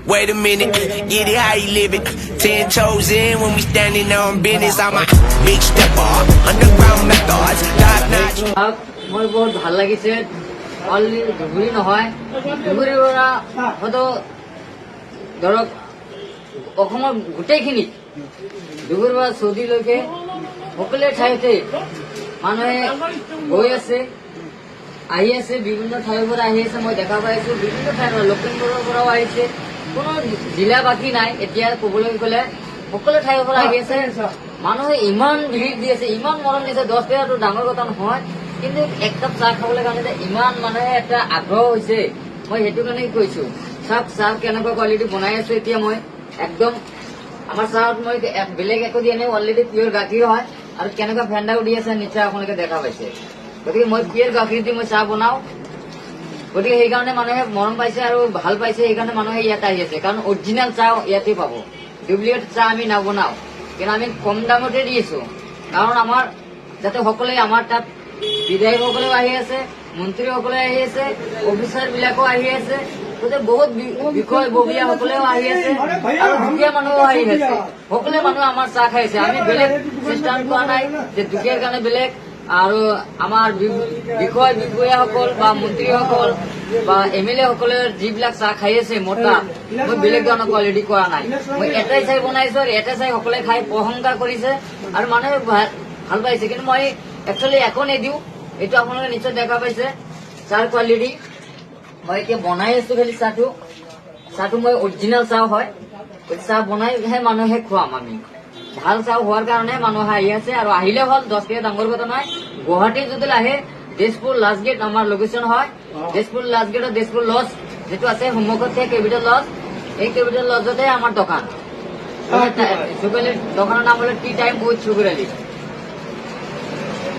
Wait a minute, get it how you live it. 10 toes in when we standing on business. I'm a big stepper, underground methods, top notch. মোৰ বহুত ভাল লাগিছে only Dhubri নহয় ধুবুৰীৰ পৰা হয়তো ধৰক অসমৰ গোটেইখিনি ধুবুৰীৰ পৰা চৌদিলৈকে সকলো ঠাইতে মানুহে গৈ আছে আহি আছে বিভিন্ন ঠাইৰ পৰা আহি আছে মই দেখা পাইছো বিভিন্ন ঠাইৰ পৰা লখিমপুৰৰ পৰাও আহিছে কোনো জিলা বাকী নাই এতিয়া ক'বলৈ গ'লে সকলো ঠাইৰ পৰা আহি আছে মানুহে ইমান ভিৰ দি আছে ইমান মৰম দিছে 10 টকাটো ডাঙৰ কথা নহয় কিন্তু এক কাপ চাহ খাবলৈ কাৰণে ইমান মানুহে এটা আগ্ৰহ হৈছে মই সেইটো কাৰণে কৈছো চাহ কেনেকুৱা কোৱালিটি বনাই আছো এতিয়া মই একদম আমাৰ চাহত মই বেলেগ একো দিয়া নাই অলৰেডি পিয়ৰ গাখীৰ হয় আৰু কেনেকুৱা ফেণ্ডা উঠি আছে নিশ্চয় আপোনালোকে দেখা পাইছে গতিকে মই পিয়ৰ গাখীৰ দি মই চাহ বনাও গতিকে সেইকাৰণে মানুহে মৰম পাইছে আৰু ভাল পাইছে সেইকাৰণে মানুহে ইয়াত আহি আছে কাৰণ অৰিজিনেল চাহ ইয়াতে পাব ডুপ্লিকেট চাহ আমি নবনাও কিন্তু আমি কম দামতে দি আছো কাৰণ আমাৰ যাতে সকলোৱে আমাৰ তাত বিধায়কসকলেও আহি আছে মন্ত্ৰীসকলে আহি আছে অফিচাৰ বিলাকো আহি আছে গতিকে বহুত বিষয়ববীয়াসকলেও আহি আছে আৰু দুখীয়া মানুহো আহি আছে সকলো মানুহ আমাৰ চাহ খাই আছে আমি বেলেগ চেষ্টা কৰা নাই যে দুখীয়াৰ কাৰণে বেলেগ আৰু আমাৰ বিষয়াসকল বা মন্ত্ৰীসকল বা MLA সকলে যিবিলাক চাহ খাই আছে মোটা মই বেলেগ ধৰণৰ কোৱালিটি কৰা নাই মই এটাই চাই বনাইছো আৰু এটাই চাই সকলোৱে খাই প্ৰশংসা কৰিছে আৰু মানুহে ভাল পাইছে কিন্তু মই একচুৱেলি একো নিদিওঁ এইটো আপোনালোকে নিশ্চয় দেখা পাইছে চাহ কোৱালিটি মই এতিয়া বনাই আছো খালি চাহটো মই অৰিজিনেল চাহ হয় চাহ বনাইহে মানুহে খুৱাম আমি ভাল চাহ হোৱাৰ কাৰণে মানুহ আহি আছে আৰু আহিলে হ'ল 10 টকা ডাঙৰ কথা নহয় গুৱাহাটী যদি আহে তেজপুৰ লাষ্ট গেট আমাৰ লোকেশ্যন হয় তেজপুৰ লাষ্ট গেটত তেজপুৰ লজ যেটো আছে সন্মুখত কেপিটেল লজ এই কেপিটেল লজতে আমাৰ দোকান দোকানৰ নাম হলো টি টাইম উইথ সুগুৰ আলী